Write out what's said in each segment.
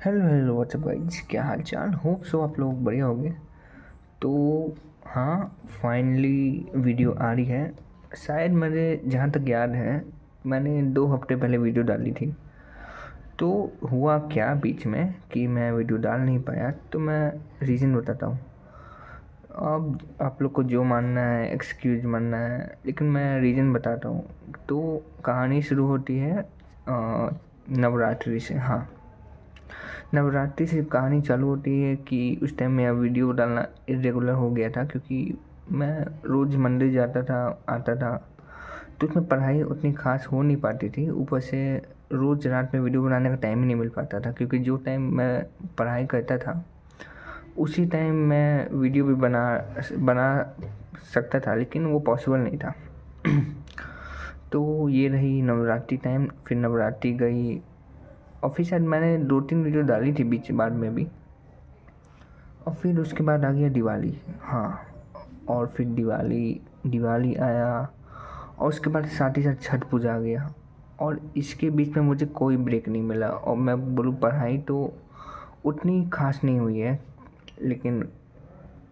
Hello hello what's up guys, क्या हाल चाल। Hope so आप लोग बढ़िया होंगे। तो हाँ, फाइनली वीडियो आ रही है। शायद मुझे जहाँ तक याद है, मैंने 2 हफ्ते पहले वीडियो डाली थी। तो हुआ क्या बीच में कि मैं वीडियो डाल नहीं पाया, तो मैं रीज़न बताता हूँ। अब आप लोग को जो मानना है एक्सक्यूज मानना है, लेकिन मैं रीज़न बताता हूँ। तो कहानी शुरू होती है नवरात्रि से। हाँ, नवरात्रि से कहानी चालू होती है कि उस टाइम मेरा वीडियो डालना इरेगुलर हो गया था, क्योंकि मैं रोज़ मंदिर जाता था, आता था। तो उसमें पढ़ाई उतनी खास हो नहीं पाती थी। ऊपर से रोज़ रात में वीडियो बनाने का टाइम ही नहीं मिल पाता था, क्योंकि जो टाइम मैं पढ़ाई करता था उसी टाइम मैं वीडियो भी बना बना सकता था, लेकिन वो पॉसिबल नहीं था। तो ये रही नवरात्रि टाइम। फिर नवरात्रि गई और फिर शायद मैंने 2-3 वीडियो डाली थी बीच बाद में भी। और फिर उसके बाद आ गया दिवाली। हाँ, और फिर दिवाली दिवाली आया, और उसके बाद साथ ही साथ छठ पूजा आ गया। और इसके बीच में मुझे कोई ब्रेक नहीं मिला। और मैं बोलूँ, पढ़ाई तो उतनी खास नहीं हुई है, लेकिन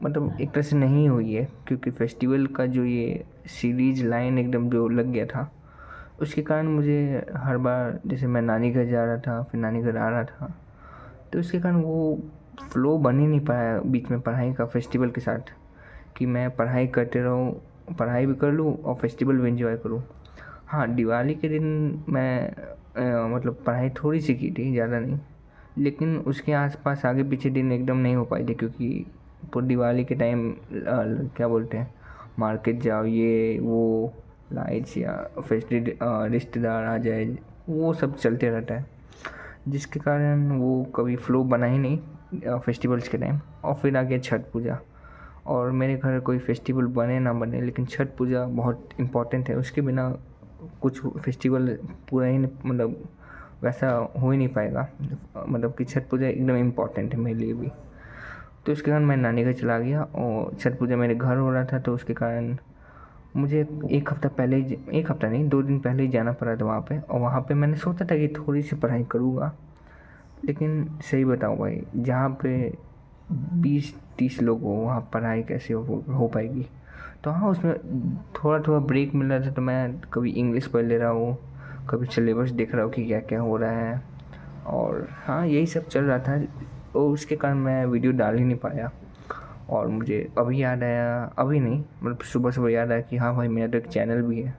मतलब एक तरह से नहीं हुई है, क्योंकि फेस्टिवल का जो ये सीरीज लाइन एकदम जो लग गया था, उसके कारण मुझे हर बार, जैसे मैं नानी घर जा रहा था फिर नानी घर आ रहा था, तो इसके कारण वो फ्लो बन ही नहीं पाया बीच में पढ़ाई का फेस्टिवल के साथ, कि मैं पढ़ाई करते रहूँ, पढ़ाई भी कर लूँ और फेस्टिवल भी एंजॉय करूँ। हाँ, दिवाली के दिन मैं मतलब पढ़ाई थोड़ी सी की थी, ज़्यादा नहीं। लेकिन उसके आसपास आगे पीछे दिन एकदम नहीं हो पाई थी, क्योंकि पूरी दिवाली के टाइम क्या बोलते हैं, मार्केट जाओ, ये वो लाइट्स या रिश्तेदार आ जाए, वो सब चलते रहता है, जिसके कारण वो कभी फ्लो बना ही नहीं फेस्टिवल्स के टाइम। और फिर आ गया छठ पूजा। और मेरे घर कोई फेस्टिवल बने ना बने, लेकिन छठ पूजा बहुत इम्पोर्टेंट है। उसके बिना कुछ फेस्टिवल पूरा ही मतलब वैसा हो ही नहीं पाएगा। मतलब कि छठ पूजा एकदम इम्पोर्टेंट है मेरे लिए भी। तो उसके कारण मैं नानी घर चला गया, और छठ पूजा मेरे घर हो रहा था, तो उसके कारण मुझे 1 हफ्ता पहले ही, 1 हफ्ता नहीं, 2 दिन पहले ही जाना पड़ा था वहाँ पे। और वहाँ पे मैंने सोचा था कि थोड़ी सी पढ़ाई करूँगा, लेकिन सही बताऊँ भाई, जहाँ पे 20-30 लोग हो वहाँ पढ़ाई कैसे हो पाएगी। तो हाँ, उसमें थोड़ा थोड़ा ब्रेक मिल रहा था, तो मैं कभी इंग्लिश पढ़ ले रहा हूँ, कभी सिलेबस देख रहा हूँ कि क्या क्या हो रहा है। और हाँ, यही सब चल रहा था, और उसके कारण मैं वीडियो डाल ही नहीं पाया। और मुझे अभी याद आया, अभी नहीं मतलब सुबह सुबह याद आया कि हाँ भाई, मेरा तो एक चैनल भी है।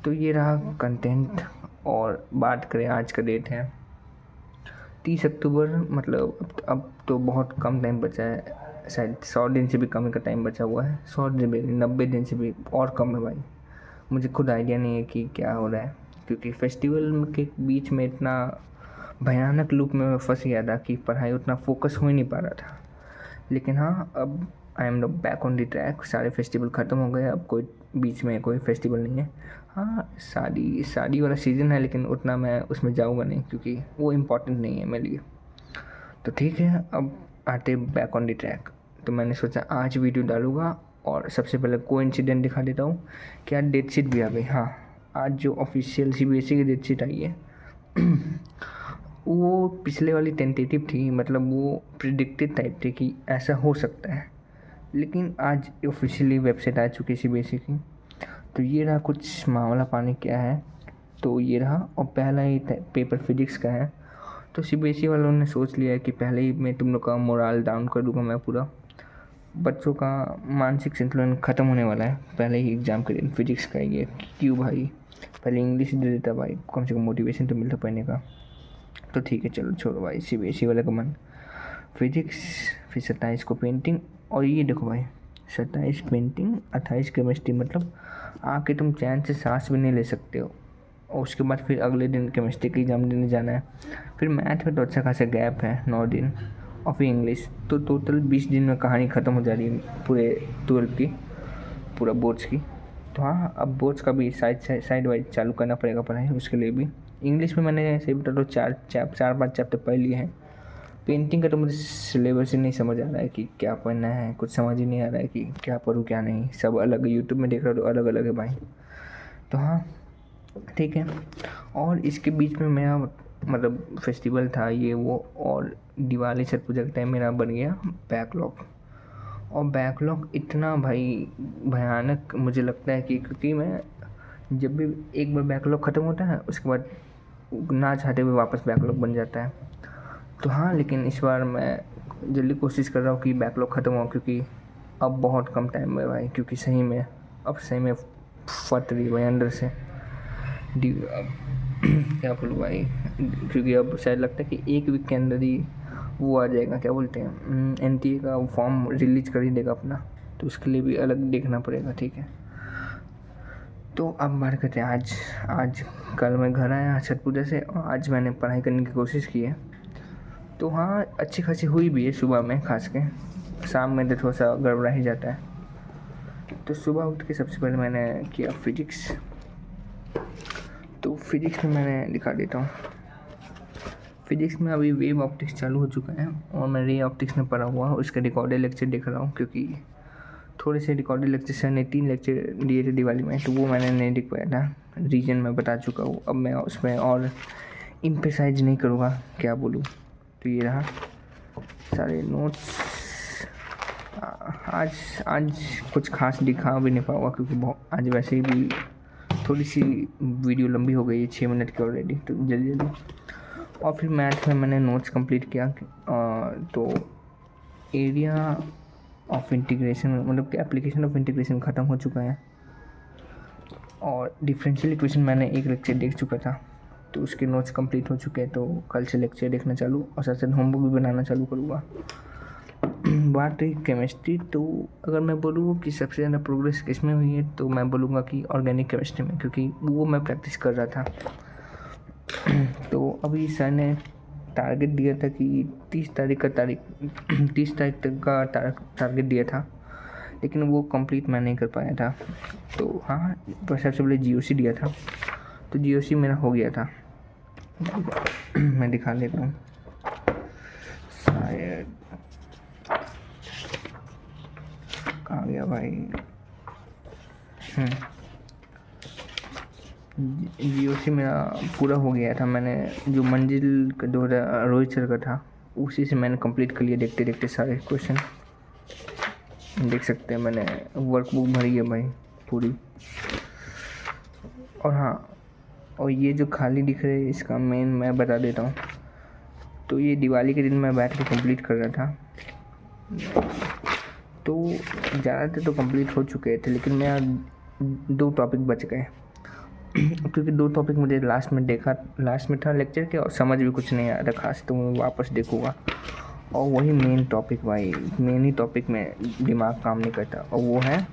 तो ये रहा कंटेंट। और बात करें, आज का डेट है 30 अक्टूबर। मतलब अब तो बहुत कम टाइम बचा है, शायद 100 दिन से भी कम का टाइम बचा हुआ है। 100 दिन भी, 90 दिन से भी और कम है भाई। मुझे खुद आइडिया नहीं है कि क्या हो रहा है, क्योंकि फेस्टिवल के बीच में इतना भयानक लूप में मैं फंस गया था कि पढ़ाई उतना फोकस हो ही नहीं पा रहा था। लेकिन हाँ, अब I am back on the track. सारे फेस्टिवल ख़त्म हो गए, अब कोई बीच में कोई फेस्टिवल नहीं है। हाँ, शादी शादी वाला सीज़न है, लेकिन उतना मैं उसमें जाऊँगा नहीं, क्योंकि वो इम्पोर्टेंट नहीं है मेरे लिए। तो ठीक है, अब आते बैक ऑन द ट्रैक। तो मैंने सोचा आज वीडियो डालूँगा, और सबसे पहले कोइंसिडेंट दिखा देता हूँ कि आज डेट शीट भी आ गई। हाँ, आज जो ऑफिशियल सीबीएसई की डेट शीट आई है वो पिछले वाली टेंटेटिव थी, मतलब वो प्रिडिक्टेड टाइप थी कि ऐसा हो सकता है। लेकिन आज ऑफिशियली वेबसाइट आ चुकी है सीबीएसई की। तो ये रहा कुछ मामला, पानी क्या है। तो ये रहा, और पहला ही पेपर फिजिक्स का है। तो सीबीएसई वालों ने सोच लिया है कि पहले ही मैं तुम लोग का मोरल डाउन कर दूंगा। मैं पूरा बच्चों का मानसिक संतुलन ख़त्म होने वाला है पहले ही एग्ज़ाम के दिन फिजिक्स का। ये क्यों भाई, पहले इंग्लिश दे देता भाई, कम से कम मोटिवेशन तो मिलता पढ़ने का। तो ठीक है, चलो छोड़ो भाई सीबीएसई वाले का मन। फिजिक्स, फिर 27 को पेंटिंग। और ये देखो भाई, 27 पेंटिंग, 28 केमिस्ट्री। मतलब आके तुम चैन से सांस भी नहीं ले सकते हो। और उसके बाद फिर अगले दिन केमिस्ट्री का एग्ज़ाम देने जाना है। फिर मैथ में तो अच्छा खासा गैप है, 9 दिन। और फिर इंग्लिश, तो टोटल 20 दिन में कहानी ख़त्म हो जा रही है पूरे 12 की, पूरा बोर्ड्स की। तो हाँ, अब बोर्ड्स का भी साइड वाइज चालू करना पड़ेगा पढ़ाई उसके लिए भी। इंग्लिश में मैंने सही बता, तो 4-5 चैप्टर पढ़ लिए हैं। पेंटिंग का तो मुझे सिलेबस ही नहीं समझ आ रहा है कि क्या पढ़ना है, कुछ समझ ही नहीं आ रहा है कि क्या पढूँ क्या नहीं। सब अलग, यूट्यूब में देख रहा हूँ तो अलग अलग है भाई। तो हाँ, ठीक है। और इसके बीच में मेरा मतलब फेस्टिवल था ये वो, और दिवाली छठ पूजा के टाइम मेरा बन गया बैकलॉग। और बैकलॉग इतना भाई भयानक मुझे लगता है कि, क्योंकि मैं जब भी एक बार बैकलॉग ख़त्म होता है उसके बाद ना चाहते हुए वापस बैकलॉग बन जाता है। तो हाँ, लेकिन इस बार मैं जल्दी कोशिश कर रहा हूँ कि बैकलॉग ख़त्म हो, क्योंकि अब बहुत कम टाइम है भाई, क्योंकि सही में अब सही में फट रही भाई अंदर से क्या बोलूँ भाई, क्योंकि अब शायद लगता है कि एक वीक के अंदर ही वो आ जाएगा, क्या बोलते हैं, NTA का फॉर्म रिलीज कर ही देगा अपना, तो उसके लिए भी अलग देखना पड़ेगा। ठीक है, तो अब बात करते हैं आज कल मैं घर आया छठ पूजा से, और आज मैंने पढ़ाई करने की कोशिश की है। तो हाँ, अच्छी खासी हुई भी है सुबह में, खास के शाम में तो थोड़ा सा गड़बड़ा ही जाता है। तो सुबह उठ के सबसे पहले मैंने किया फिजिक्स। तो फिजिक्स में मैंने दिखा देता हूँ, फिजिक्स में अभी वेव ऑप्टिक्स चालू हो चुका है, और मैं रे ऑप्टिक्स में पढ़ा हुआ उसका रिकॉर्डेड लेक्चर देख रहा हूँ, क्योंकि थोड़े से रिकॉर्डेड लेक्चर सर ने 3 लेक्चर दिए थे दिवाली में, तो वो मैंने नहीं देख पाया था, रीजन मैं बता चुका हूँ। अब मैं उसमें और इम्फेसाइज नहीं करूँगा, क्या बोलूँ। तो ये रहा सारे नोट्स। आज कुछ खास दिखा भी नहीं पाऊँगा, क्योंकि आज वैसे ही भी थोड़ी सी वीडियो लंबी हो गई है, 6 मिनट की ऑलरेडी, तो जल्दी। और फिर मैथ में मैंने नोट्स कंप्लीट किया, तो एरिया ऑफ इंटीग्रेशन, मतलब कि एप्लीकेशन ऑफ इंटीग्रेशन ख़त्म हो चुका है, और डिफरेंशियल इक्वेशन मैंने एक लेक्चर देख चुका था, तो उसके नोट्स कंप्लीट हो चुके हैं। तो कल से लेक्चर देखना चालू, और साथ साथ होमवर्क भी बनाना चालू करूँगा। बात रही केमिस्ट्री, तो अगर मैं बोलूँ कि सबसे ज़्यादा प्रोग्रेस किस में हुई है, तो मैं बोलूँगा कि ऑर्गेनिक केमिस्ट्री में, क्योंकि वो मैं प्रैक्टिस कर रहा था। तो अभी सर ने टारगेट दिया था कि 30 तारीख तक का टारगेट दिया था, लेकिन वो कंप्लीट मैं नहीं कर पाया था। तो हाँ, तो सबसे पहले GOC दिया था, तो GOC मेरा हो गया था। मैं दिखा लेता हूँ, शायद कहाँ गया भाई। GOC मेरा पूरा हो गया था। मैंने जो मंजिल का रोहित सर का था, उसी से मैंने कंप्लीट कर लिया, देखते देखते सारे क्वेश्चन देख सकते हैं। मैंने वर्कबुक भरी है भाई पूरी। और हाँ, और ये जो खाली दिख रहे हैं, इसका मेन मैं बता देता हूँ। तो ये दिवाली के दिन मैं बैठ के कंप्लीट कर रहा था, तो ज़्यादातर तो कंप्लीट हो चुके थे, लेकिन मेरा 2 टॉपिक बच गए, क्योंकि 2 टॉपिक मुझे लास्ट में था लेक्चर के, और समझ भी कुछ नहीं आ रहा खास, तो मैं वापस देखूँगा। और वही मेन टॉपिक भाई, मेन ही टॉपिक में दिमाग काम नहीं करता, और वो है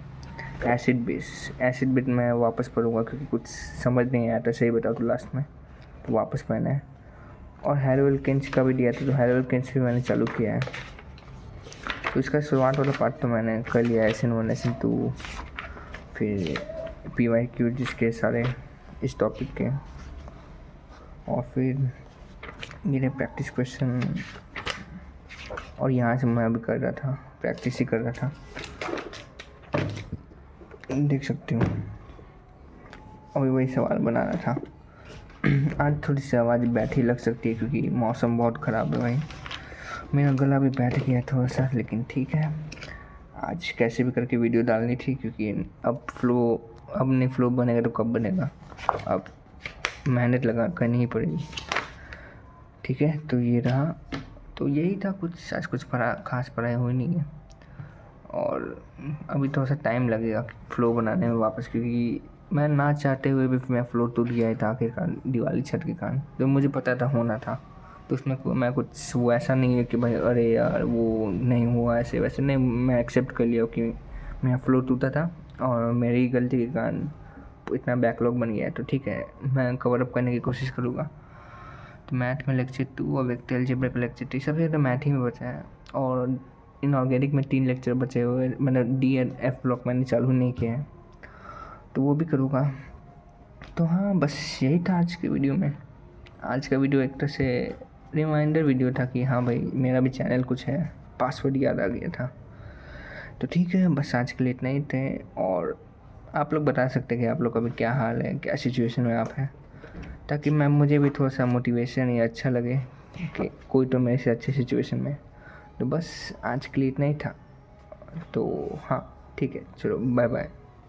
एसिड बेस मैं वापस पढ़ूँगा, क्योंकि कुछ समझ नहीं आया था, सही बताओ तो लास्ट में, तो वापस पढ़ना है। और हेरोल्किन्स का भी दिया था, तो हेरोल्किन्स भी मैंने चालू किया है। तो इसका शुरुआत वाला पार्ट तो मैंने कर लिया, SN1 SN2, फिर PYQ जिसके सारे इस टॉपिक के, और फिर मेरे प्रैक्टिस क्वेश्चन, और यहाँ से मैं अभी कर रहा था, प्रैक्टिस ही कर रहा था, देख सकती हूँ। अभी वही सवाल बना रहा था। आज थोड़ी सी आवाज़ बैठी लग सकती है, क्योंकि मौसम बहुत ख़राब है भाई, मेरा गला भी बैठ गया थोड़ा सा, लेकिन ठीक है, आज कैसे भी करके वीडियो डालनी थी, क्योंकि अब नहीं फ्लो बनेगा तो कब बनेगा, अब मेहनत लगा करनी ही पड़ेगी। ठीक है, तो ये रहा, तो यही था कुछ, आज कुछ खास पढ़ाई हुई नहीं है, और अभी थोड़ा सा टाइम लगेगा फ्लो बनाने में वापस, क्योंकि मैं ना चाहते हुए भी मैं फ्लो टूट गया था आखिरकार दिवाली छठ के कारण, जो मुझे पता था होना था। तो उसमें मैं कुछ वो ऐसा नहीं है कि भाई अरे यार वो नहीं हुआ, ऐसे वैसे नहीं, मैं एक्सेप्ट कर लिया कि मेरा फ्लो टूटा था, और मेरी गलती के कारण इतना बैकलॉग बन गया है। तो ठीक है, मैं कवर अप करने की कोशिश करूँगा। तो मैथ में लेक्चर 2 और वेक्टर अलजेब्रा का लेक्चर 3, सबसे ज़्यादा मैथ ही में बचा है, और इनऑर्गेनिक में 3 लेक्चर बचे हुए, मैंने D और F ब्लॉक मैंने चालू नहीं किया है, तो वो भी करूँगा। तो हाँ, बस यही था आज के वीडियो में। आज का वीडियो एक तरह से रिमाइंडर वीडियो था कि हाँ भाई मेरा भी चैनल कुछ है, पासवर्ड याद आ गया था। तो ठीक है, बस आज के लिए इतना ही थे, और आप लोग बता सकते हैं कि आप लोग का भी क्या हाल है, क्या सिचुएशन में आप हैं। ताकि मैं मुझे भी थोड़ा सा मोटिवेशन या अच्छा लगे कि कोई तो मेरे से अच्छे सिचुएशन में। तो बस आज के लिए इतना ही था। तो हाँ ठीक है, चलो बाय बाय।